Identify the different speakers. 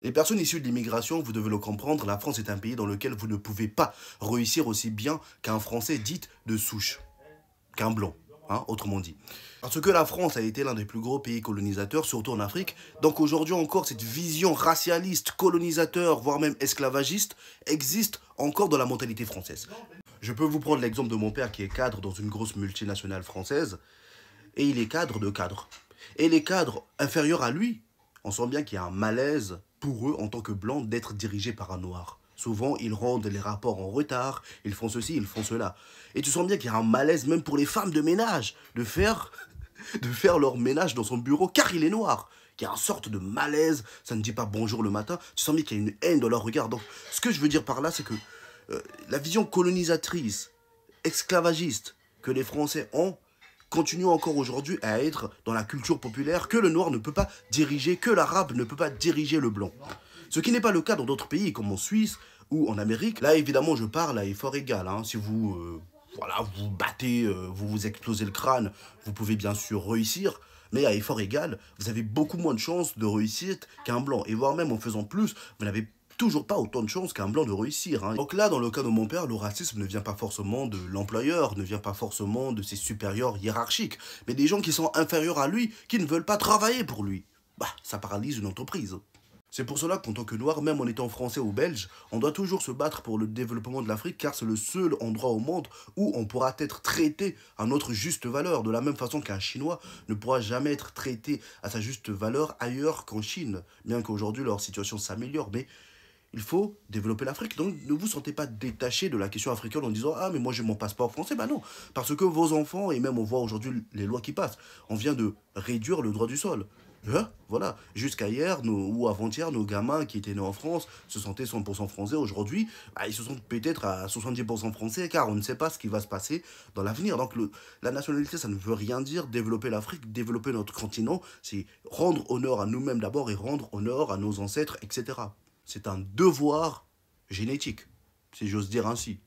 Speaker 1: Les personnes issues de l'immigration, vous devez le comprendre, la France est un pays dans lequel vous ne pouvez pas réussir aussi bien qu'un Français dit de souche, qu'un blanc, hein, autrement dit. Parce que la France a été l'un des plus gros pays colonisateurs, surtout en Afrique. Donc aujourd'hui encore, cette vision racialiste, colonisateur, voire même esclavagiste, existe encore dans la mentalité française. Je peux vous prendre l'exemple de mon père qui est cadre dans une grosse multinationale française, et il est cadre de cadre. Et les cadres inférieurs à lui, on sent bien qu'il y a un malaise pour eux en tant que blancs d'être dirigés par un noir. Souvent, ils rendent les rapports en retard, ils font ceci, ils font cela. Et tu sens bien qu'il y a un malaise même pour les femmes de ménage de faire leur ménage dans son bureau car il est noir. Il y a une sorte de malaise, ça ne dit pas bonjour le matin, tu sens bien qu'il y a une haine dans leur regard. Donc, ce que je veux dire par là, c'est que la vision colonisatrice, esclavagiste que les Français ont, continue encore aujourd'hui à être dans la culture populaire que le noir ne peut pas diriger, que l'arabe ne peut pas diriger le blanc. Ce qui n'est pas le cas dans d'autres pays comme en Suisse ou en Amérique. Là, évidemment, je parle à effort égal. Hein. Si vous, voilà, vous battez, vous vous explosez le crâne, vous pouvez bien sûr réussir. Mais à effort égal, vous avez beaucoup moins de chances de réussite qu'un blanc. Et voire même en faisant plus, vous n'avez toujours pas autant de chances qu'un blanc de réussir. Hein. Donc là, dans le cas de mon père, le racisme ne vient pas forcément de l'employeur, ne vient pas forcément de ses supérieurs hiérarchiques, mais des gens qui sont inférieurs à lui, qui ne veulent pas travailler pour lui. Bah, ça paralyse une entreprise. C'est pour cela qu'en tant que noir, même en étant français ou belge, on doit toujours se battre pour le développement de l'Afrique car c'est le seul endroit au monde où on pourra être traité à notre juste valeur. De la même façon qu'un Chinois ne pourra jamais être traité à sa juste valeur ailleurs qu'en Chine. Bien qu'aujourd'hui leur situation s'améliore, mais il faut développer l'Afrique. Donc ne vous sentez pas détaché de la question africaine en disant «Ah mais moi j'ai mon passeport français». Bah non, parce que vos enfants, et même on voit aujourd'hui les lois qui passent, on vient de réduire le droit du sol. Hein, voilà, jusqu'à hier ou avant-hier, nos gamins qui étaient nés en France se sentaient 100% français. Aujourd'hui, bah, ils se sentent peut-être à 70% français car on ne sait pas ce qui va se passer dans l'avenir. Donc la nationalité, ça ne veut rien dire. Développer l'Afrique, développer notre continent, c'est rendre honneur à nous-mêmes d'abord et rendre honneur à nos ancêtres, etc. C'est un devoir génétique, si j'ose dire ainsi.